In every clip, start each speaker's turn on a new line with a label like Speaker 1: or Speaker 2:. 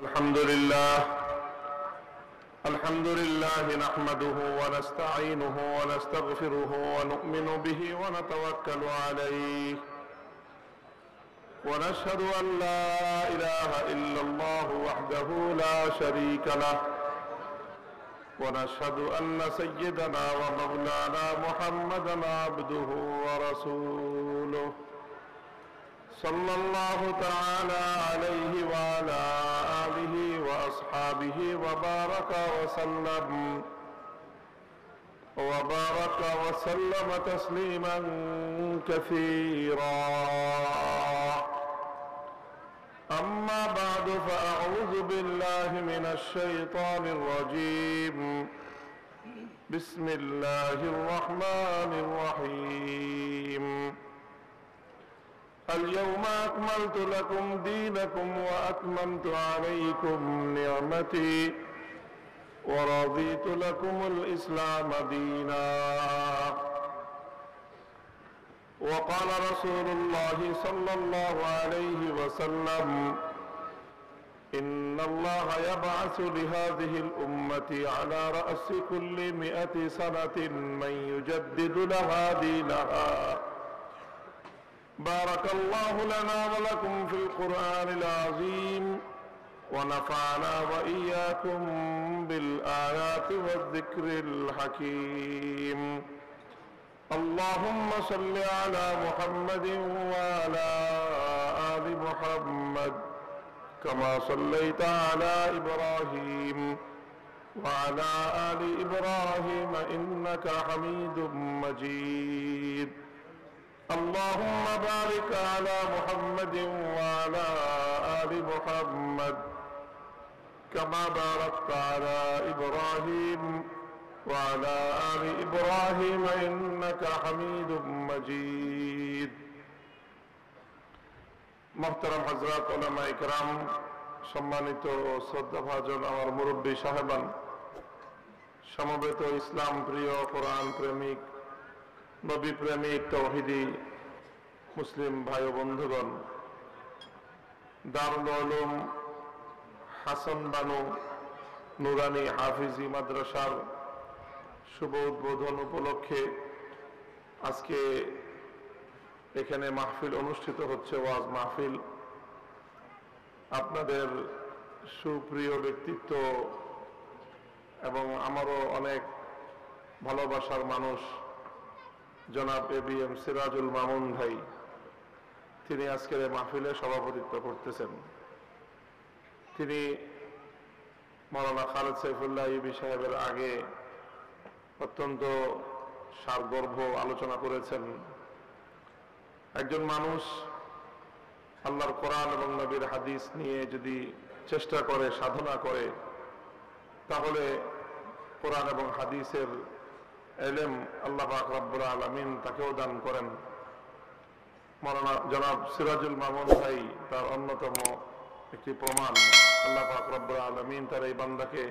Speaker 1: الحمد لله نحمده ونستعينه ونستغفره ونؤمن به ونتوكل عليه ونشهد أن لا إله إلا الله وحده لا شريك له ونشهد أن سيدنا ومولانا محمدا عبده ورسوله صلى الله تعالى عليه وعلى آله وأصحابه وبارك وسلم تسليما كثيرا. أما بعد فأعوذ بالله من الشيطان الرجيم. بسم الله الرحمن الرحيم. اليوم أكملت لكم دينكم وأتممت عليكم نعمتي ورضيت لكم الإسلام دينا. وقال رسول الله صلى الله عليه وسلم: إن الله يبعث لهذه الأمة على رأس كل 100 سنة من يجدد لها دينها. بارك الله لنا ولكم في القرآن العظيم ونفعنا وإياكم بالآيات والذكر الحكيم. اللهم صل على محمد وعلى آل محمد كما صليت على إبراهيم وعلى آل إبراهيم إنك حميد مجيد. اللهم بارك على محمد وعلى آل محمد كما باركت على إبراهيم وعلى آل إبراهيم إنك حميد مجيد. محترم حضرات উলামা ইকরাম, সম্মানিত শ্রদ্ধাভাজন আমার মুরব্বী সাহেবান, সমবেত ইসলাম প্রিয়, কোরআন প্রেমিক, নবী প্রেমিক, তৌহিদি মুসলিম ভাই ও বন্ধুগণ, দারুল উলুম হাসান বানু নুরানি হাফিজি মাদ্রাসার শুভ উদ্বোধন উপলক্ষে আজকে এখানে মাহফিল অনুষ্ঠিত হচ্ছে, ওয়াজ মাহফিল। আপনাদের সুপ্রিয় ব্যক্তিত্ব এবং আমারও অনেক ভালোবাসার মানুষ জনাব ABM সিরাজুল মামুন ভাই, তিনি আজকের মাহফিলে সভাপতিত্ব করতেছেন। তিনি মাওলানা খালেদ সাইফুল্লাহ ইবি সাহেবের আগে অত্যন্ত সারগর্ভ আলোচনা করেছেন। একজন মানুষ আল্লাহর কোরআন এবং নবীর হাদিস নিয়ে যদি চেষ্টা করে, সাধনা করে, তাহলে কোরআন এবং হাদিসের ইলম আল্লাহ পাক রব্বুল আলামিন তাকেও দান করেন। মাওলানা জনাব সিরাজুল মামুন ভাই তার অন্যতম একটি প্রমাণ। আল্লাহ পাক রব্বুল আলামিন তার এই বান্দাকে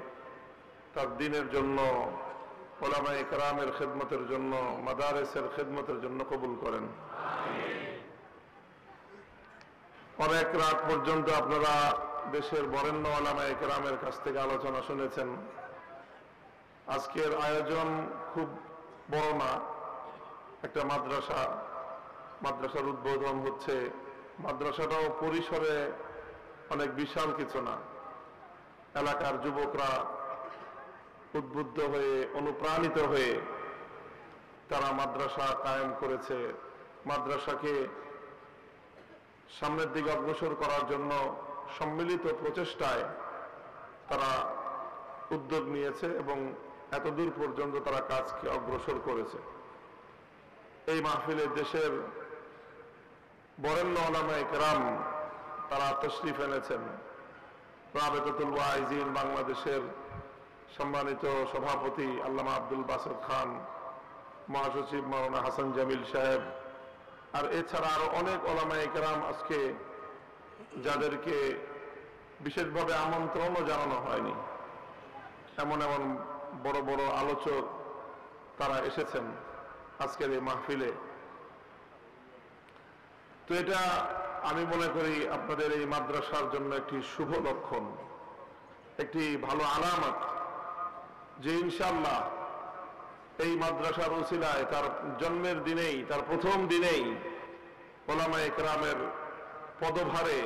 Speaker 1: তার দ্বীনের জন্য, উলামা ইকরামের খিদমতের জন্য, মাদারেসের খিদমতের জন্য কবুল করেন। অনেক রাত পর্যন্ত আপনারা দেশের বরেণ্য উলামা ইকরামের কাছ থেকে আলোচনা শুনেছেন। আজকের আয়োজন খুব বড় না, একটা মাদ্রাসার উদ্বোধন হচ্ছে। মাদ্রাসাটাও পরিসরে অনেক বিশাল কিছু না। এলাকার যুবকরা উদ্বুদ্ধ হয়ে, অনুপ্রাণিত হয়ে তারা মাদ্রাসা কায়েম করেছে। মাদ্রাসাকে সামনের দিকে অগ্রসর করার জন্য সম্মিলিত প্রচেষ্টায় তারা উদ্যোগ নিয়েছে এবং এতদূর পর্যন্ত তারা কাজকে অগ্রসর করেছে। এই মাহফিলে দেশের বরেণ্য উলামা ইকরাম তারা তশরিফ এনেছেন। রাবেতাতুল ওয়াইজিন বাংলাদেশের সম্মানিত সভাপতি আল্লামা আব্দুল বাসেত খান, মহাসচিব মাওলানা হাসান জামিল সাহেব, আর এছাড়া আরো অনেক উলামা ইকরাম আজকে যাদেরকে বিশেষভাবে আমন্ত্রণও জানানো হয়নি, এমন এমন বড় বড় আলোচক তারা এসেছেন আজকের এই মাহফিলে। তো এটা আমি মনে করি আপনাদের এই মাদ্রাসার জন্য একটি শুভ লক্ষণ। একটি ভালো আলামত যে ইনশাআল্লাহ এই মাদ্রাসার উসিলায় তার জন্মের দিনেই, তার প্রথম দিনেই উলামায়ে কেরামের পদভারে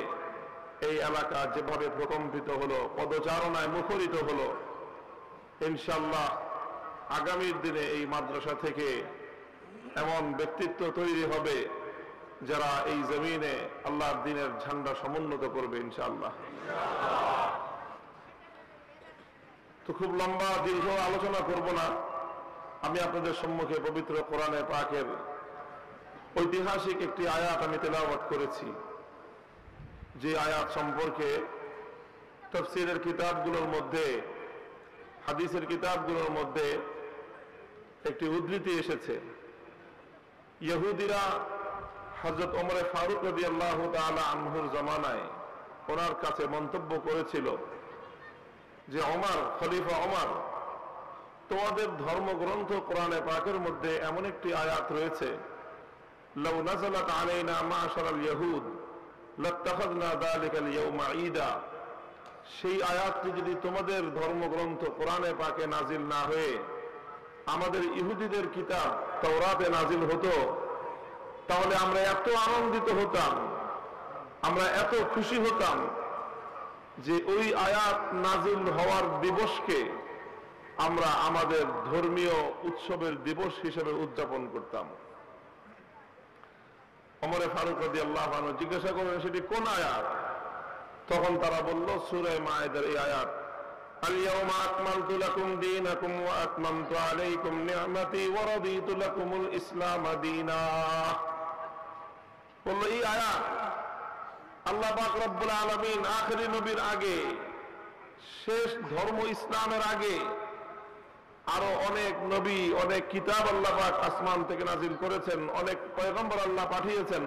Speaker 1: এই এলাকা যেভাবে প্রকম্পিত হলো, পদচারণায় মুখরিত হলো, ইনশাআল্লাহ আগামীর দিনে এই মাদ্রাসা থেকে এমন ব্যক্তিত্ব তৈরি হবে যারা এই জমিনে আল্লাহর দ্বীনের ঝান্ডা সমুন্নত করবে ইনশাআল্লাহ। তো খুব লম্বা দীর্ঘ আলোচনা করব না, আমি আপনাদের সম্মুখে পবিত্র কোরআনে পাকের ঐতিহাসিক একটি আয়াত আমি তেলাওয়াত করেছি, যে আয়াত সম্পর্কে তাফসীরের কিতাবগুলোর মধ্যে, হাদিসের কিতাবগুলোর মধ্যে একটি উদ্ধৃতি এসেছে। ইহুদিরা হযরত ওমর ফারুক রাদিয়াল্লাহু তাআলা আনহুর জামানায় ওনার কাছে মন্তব্য করেছিল যে ওমর, খলিফা ওমর, তোমাদের ধর্মগ্রন্থ কোরআনে পাকের মধ্যে এমন একটি আয়াত রয়েছে, লাউ নাযালাত আলাইনা মা'শারাল ইয়াহুদ লাত্তাখাযনা যালিকাল ইয়াওমা ঈদা। সেই আয়াতটি যদি তোমাদের ধর্মগ্রন্থ কোরআনে পাকে নাজিল না হয়ে আমাদের ইহুদিদের কিতাব তাওরাতে নাজিল হতো, তাহলে আমরা এত আনন্দিত হতাম, আমরা এত খুশি হতাম যে ওই আয়াত নাজিল হওয়ার দিবসকে আমরা আমাদের ধর্মীয় উৎসবের দিবস হিসেবে উদযাপন করতাম। ওমর ফারুক রাদিয়াল্লাহু আনহু জিজ্ঞাসা করলেন, সেটি কোন আয়াত? তখন তারা বলল, সূরা মায়েদার এই আয়াত, আল ইয়াওমা আকমালতু লাকুম দীনাকুম ওয়া আতমামতু আলাইকুম নি'মাতি ওয়া রাদিতু লাকুমুল ইসলাম দীনা। বলল এই আয়াত আল্লাহ পাক রব্বুল আলামিন আখেরি নবীর আগে, শেষ ধর্ম ইসলামের আগে আরো অনেক নবী, অনেক কিতাব আল্লাহ পাক আসমান থেকে নাজিল করেছেন, অনেক পয়গম্বর আল্লাহ পাঠিয়েছেন,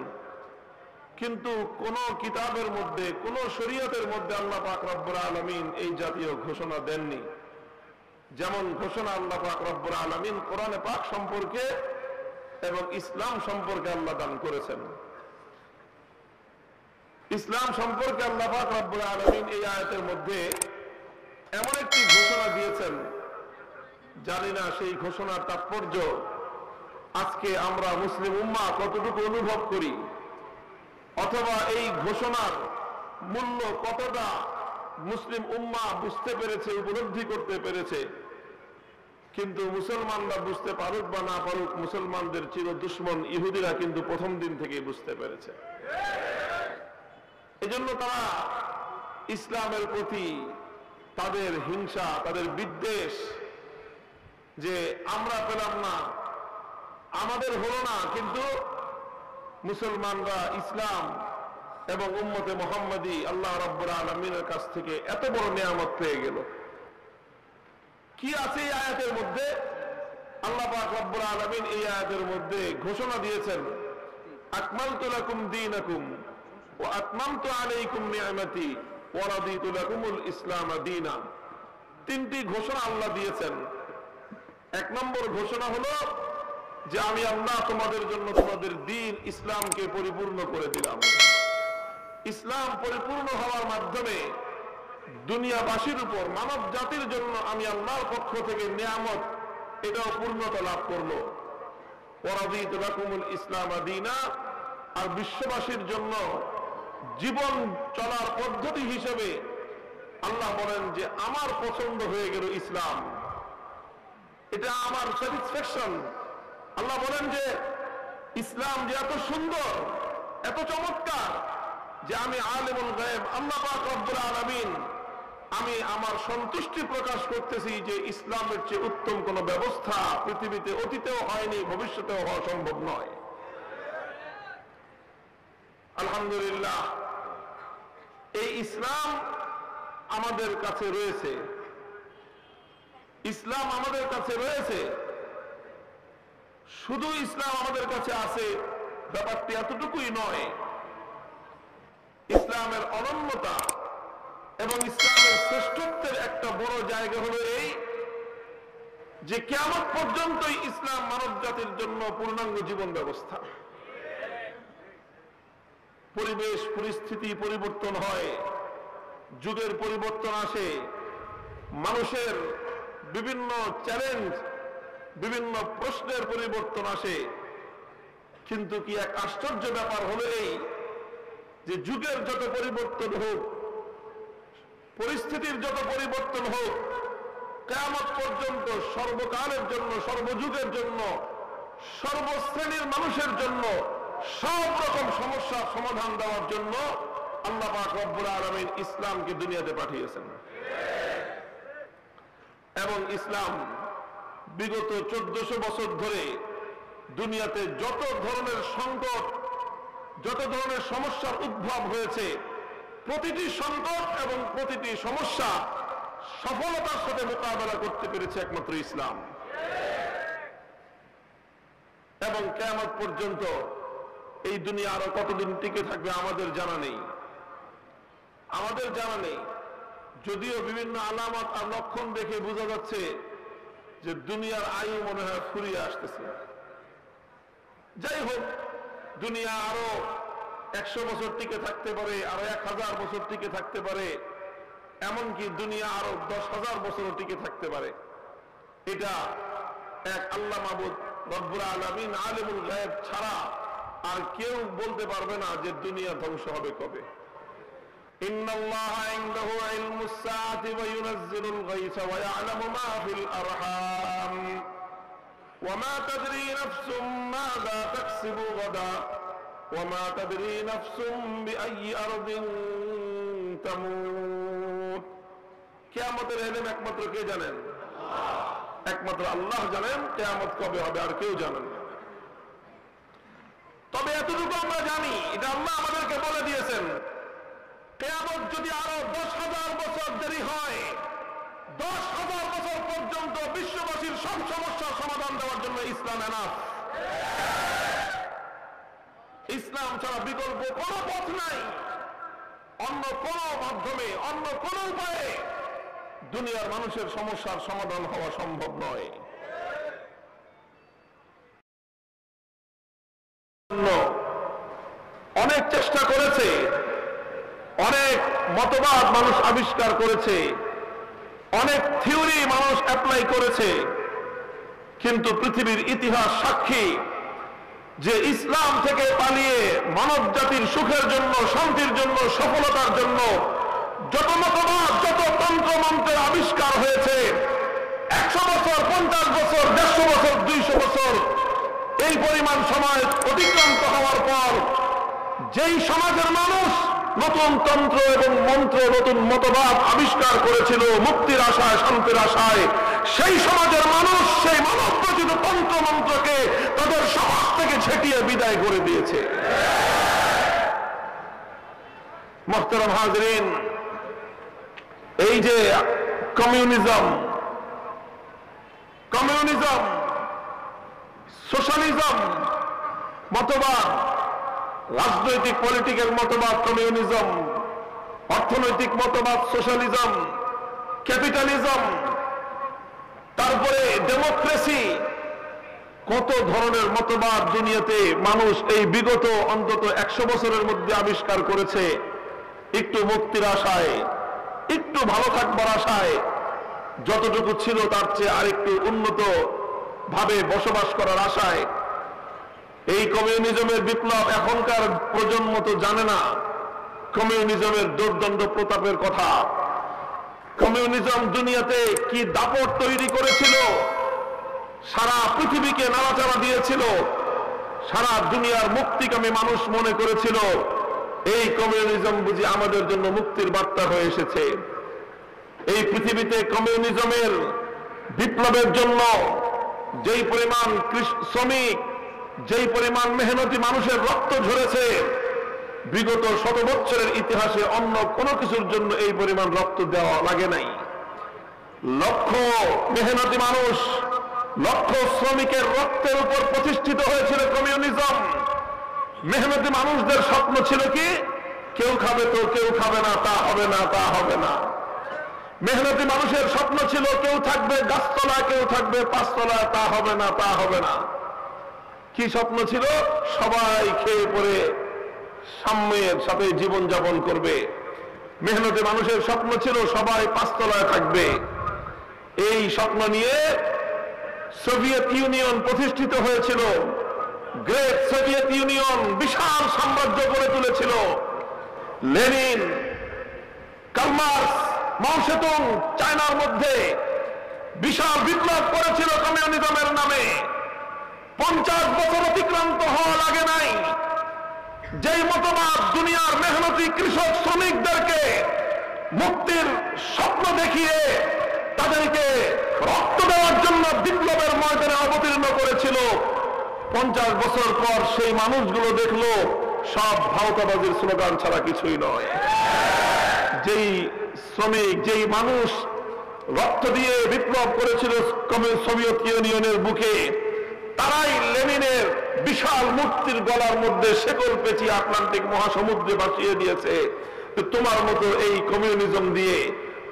Speaker 1: কিন্তু কোন কিতাবের মধ্যে, কোন শরীয়তের মধ্যে আল্লাহ পাক রব্বুল আলামিন এই জাতীয় ঘোষণা দেননি, যেমন ঘোষণা আল্লাহ পাক রব্বুল আলামিন কোরআনে পাক সম্পর্কে এবং ইসলাম সম্পর্কে আল্লাহ দান করেছেন। ইসলাম সম্পর্কে আল্লাহ পাক রব্বুল আলামিন এই আয়াতের মধ্যে এমন একটি ঘোষণা দিয়েছেন, জানি না সেই ঘোষণার তাৎপর্য আজকে আমরা মুসলিম উম্মাহ কতটুকু অনুভব করি, অথবা এই ঘোষণার মূল্য কতটা মুসলিম উম্মাহ বুঝতে পেরেছে, উপলব্ধি করতে পেরেছে। কিন্তু মুসলমানরা বুঝতে পারুক বা না পারুক, মুসলমানদের চির দুশ্মন ইহুদিরা কিন্তু প্রথম দিন থেকেই বুঝতে পেরেছে। এজন্য তারা ইসলামের প্রতি তাদের হিংসা, তাদের বিদ্বেষ, যে আমরা পেলাম না, আমাদের হলো না, কিন্তু মুসলমানরা ইসলাম এবং উম্মতে মুহাম্মাদী আল্লাহ রাব্বুল আলামিনের কাছ থেকে এত বড় নিয়ামত পেয়ে গেল। কি আছে এই আয়াতের মধ্যে? আল্লাহ পাক রব্বুল আলামিন এই আয়াতের মধ্যে ঘোষণা দিয়েছেন, আকমালতু লাকুম দীনাকুম ওয়া আতমামতু আলাইকুম নি'মাতি ওয়া রাদিতু লাকুমুল ইসলাম দীনা। তিনটি ঘোষণা আল্লাহ দিয়েছেন। এক নম্বর ঘোষণা হলো যে আমি আল্লাহ তোমাদের জন্য তোমাদের দ্বীন ইসলামকে পরিপূর্ণ করে দিলাম। ইসলাম পরিপূর্ণ হওয়ার মাধ্যমে দুনিয়াবাসীর উপর, মানব জাতির জন্য আমি আল্লাহর পক্ষ থেকে নিয়ামত, এটাও পূর্ণতা লাভ করলো। ওয়া রাদিতু লাকুমুল ইসলাম দীনা, আর বিশ্ববাসীর জন্য জীবন চলার পদ্ধতি হিসেবে আল্লাহ বলেন যে আমার পছন্দ হয়ে গেল ইসলাম, এটা আমার স্যাটিসফ্যাকশন। আল্লাহ বলেন যে ইসলাম যে এত সুন্দর, এত চমৎকার, যে আমি আলিমুল গায়ব আল্লাহ পাক রব্বুল আলামিন, আমি আমার সন্তুষ্টি প্রকাশ করতেছি যে ইসলামের চেয়ে উত্তম কোন ব্যবস্থা পৃথিবীতে অতীতেও হয়নি, ভবিষ্যতেও হওয়া সম্ভব নয়। আলহামদুলিল্লাহ, এই ইসলাম আমাদের কাছে রয়েছে, ইসলাম আমাদের কাছে রয়েছে। শুধু ইসলাম আমাদের কাছে আছে ব্যাপারটি এতটুকুই নয়, ইসলামের অনন্যতা এবং ইসলামের শ্রেষ্ঠত্বের একটা বড় জায়গা হলো এই যে কিয়ামত পর্যন্তই ইসলাম মানব জাতির জন্য পূর্ণাঙ্গ জীবন ব্যবস্থা। পরিবেশ পরিস্থিতি পরিবর্তন হয়, যুগের পরিবর্তন আসে, মানুষের বিভিন্ন চ্যালেঞ্জ, বিভিন্ন প্রশ্নের পরিবর্তন আসে। কিন্তু কি এক আশ্চর্য ব্যাপার হলো এই যে যুগের যত পরিবর্তন হোক, পরিস্থিতির যত পরিবর্তন হোক, কিয়ামত পর্যন্ত সর্বকালের জন্য, সর্বযুগের জন্য, সর্বশ্রেণীর মানুষের জন্য সব রকম সমস্যার সমাধান দেওয়ার জন্য আল্লাহ পাক রব্বুল আলামিন ইসলামকে দুনিয়াতে পাঠিয়েছেন। এবং ইসলাম বিগত 1400 বছর ধরে দুনিয়াতে যত ধরনের সংকট, যত ধরনের সমস্যার উদ্ভব হয়েছে, প্রতিটি সংকট এবং প্রতিটি সমস্যা সফলতার সাথে মোকাবেলা করতে পেরেছে একমাত্র ইসলাম। এবং কিয়ামত পর্যন্ত এই দুনিয়া আরো কতদিন টিকে থাকবে আমাদের জানা নেই, আমাদের জানা নেই। যদিও বিভিন্ন আলামত আর লক্ষণ দেখে বোঝা যাচ্ছে যে দুনিয়ার আয়ু মনে হয় ফুরিয়ে আসতেছে। যাই হোক, দুনিয়া আরো 100 বছর টিকে থাকতে পারে, আরো 1000 বছর টিকে থাকতে পারে, এমনকি দুনিয়া আরো 10,000 বছরও টিকে থাকতে পারে। এটা এক আল্লাহ মাবুদ রব্বুল আলামিন আলিমুল গায়ব ছাড়া আর কেউ বলতে পারবে না যে দুনিয়া ধ্বংস হবে কবে। ইন্নাল্লাহা ইনদাহু ইলমুস সাআতি ওয়া ইউনাজ্জিলুল গায়সা ওয়া ইয়ালামু মা ফিল আরহাম ওয়া মা তাদরি নাফসুম মাযা তাকসিবু গাদা ওয়া মা তাদরি নাফসুম বিআইয়ি আরদিন তামুত। কিয়ামতের ইলম একমাত্র কে জানেন? একমাত্র আল্লাহ জানেন কিয়ামত কবে হবে, আর কেউ জানেন না। তবে এতটুকু আমরা জানি, এটা আল্লাহ আমাদেরকে বলে দিয়েছেন, কিয়ামত যদি আরো 10,000 বছর দেরি হয়, 10,000 বছর পর্যন্ত বিশ্ববাসীর সব সমস্যার সমাধান দেওয়ার জন্য ইসলাম এনাফ। ইসলাম ছাড়া বিকল্প কোনো পথ নাই। অন্য কোনো মাধ্যমে, অন্য কোনো উপায়ে দুনিয়ার মানুষের সমস্যার সমাধান হওয়া সম্ভব নয়। অনেক চেষ্টা করেছে, অনেক মতবাদ মানুষ আবিষ্কার করেছে, অনেক থিওরি মানুষ অ্যাপ্লাই করেছে, কিন্তু পৃথিবীর ইতিহাস সাক্ষী যে ইসলাম থেকে পালিয়ে মানব জাতির সুখের জন্য, শান্তির জন্য, সফলতার জন্য যত মতবাদ, যত তন্ত্র মন্ত্রের আবিষ্কার হয়েছে, 100 বছর, 50 বছর, 150 বছর, 200 বছর এই পরিমাণ সময় অতিক্রান্ত হওয়ার পর যেই সমাজের মানুষ নতুন তন্ত্র এবং মন্ত্র, নতুন মতবাদ আবিষ্কার করেছিল মুক্তির আশায়, শান্তির আশায়, সেই সমাজের মানুষ সেই মানব রচিত তন্ত্র মন্ত্রকে তাদের সমাজ থেকে ছেটিয়ে বিদায় করে দিয়েছে। মুহতারাম হাজরিন, এই যে কমিউনিজম, সোশ্যালিজম মতবাদ, রাজনৈতিক পলিটিক্যাল মতবাদ কমিউনিজম, অর্থনৈতিক মতবাদ সোশ্যালিজম, ক্যাপিটালিজম, তারপরে ডেমোক্রেসি, কত ধরনের মতবাদ দুনিয়াতে মানুষ এই বিগত অন্তত 100 বছরের মধ্যে আবিষ্কার করেছে। একটু মুক্তির আশায়, একটু ভালো থাকবার আশায়, যতটুকু ছিল তার চেয়ে আরেকটু উন্নত ভাবে বসবাস করার আশায়। এই কমিউনিজমের বিপ্লব এখনকার প্রজন্ম তো জানে না কমিউনিজমের দুর্দণ্ড প্রতাপের কথা। কমিউনিজম দুনিয়াতে কি দাপট তৈরি করেছিল, সারা পৃথিবীকে নাড়াচাড়া দিয়েছিল, সারা দুনিয়ার মুক্তিকামী মানুষ মনে করেছিল এই কমিউনিজম বুঝি আমাদের জন্য মুক্তির বার্তা হয়ে এসেছে। এই পৃথিবীতে কমিউনিজমের বিপ্লবের জন্য যেই পরিমাণ শ্রমিক, যেই পরিমাণ মেহনতি মানুষের রক্ত ঝরেছে, বিগত 100 বছরের ইতিহাসে অন্য কোনো কিছুর জন্য এই পরিমাণ রক্ত দেওয়া লাগে নাই। লক্ষ মেহনতি মানুষ, লক্ষ শ্রমিকের রক্তের উপর প্রতিষ্ঠিত হয়েছিল কমিউনিজম। মেহনতি মানুষদের স্বপ্ন ছিল কি, কেউ খাবে তো কেউ খাবে না, তা হবে না, তা হবে না। মেহনতি মানুষের স্বপ্ন ছিল কেউ থাকবে গাছতলায়, কেউ থাকবে পাঁচতলায়, তা হবে না, তা হবে না। কি স্বপ্ন ছিল? সবাই খেয়ে পরে সাম্যের সাথে জীবন যাপন করবে। মেহনতি মানুষের স্বপ্ন ছিল সবাই পাঁচতলায় থাকবে। এই স্বপ্ন নিয়ে সোভিয়েত ইউনিয়ন প্রতিষ্ঠিত হয়েছিল। গ্রেট সোভিয়েত ইউনিয়ন বিশাল সাম্রাজ্য গড়ে তুলেছিল। লেনিন, কার্ল মার্কস, মাও সেতুং চায়নার মধ্যে বিশাল বিপ্লব করেছিল কমিউনিজমের নামে। 50 বছর অতিক্রান্ত হওয়া লাগে নাই, যেই মতবাদ দুনিয়ার মেহনতি কৃষক শ্রমিকদেরকে মুক্তির স্বপ্ন দেখিয়ে তাদেরকে রক্ত দেওয়ার জন্য বিপ্লবের ময়দানে অবতীর্ণ করেছিল, 50 বছর পর সেই মানুষগুলো দেখলো সব ভাওতাবাজির স্লোগান ছাড়া কিছুই নয়। যেই শ্রমিক, যেই মানুষ রক্ত দিয়ে বিপ্লব করেছিল সোভিয়েত ইউনিয়নের বুকে, তারাই লেনিনের বিশাল মূর্তির গলার মধ্যে শেকল পেঁচিয়ে আটলান্টিক মহাসমুদ্রে ভাসিয়ে দিয়েছে। তোমার মতো এই কমিউনিজম দিয়ে,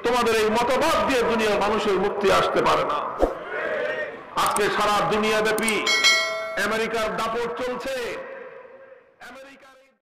Speaker 1: তোমাদের এই মতবাদ দিয়ে দুনিয়ার মানুষের মুক্তি আসতে পারে না। আজকে সারা দুনিয়া ব্যাপী আমেরিকার দাপট চলছে।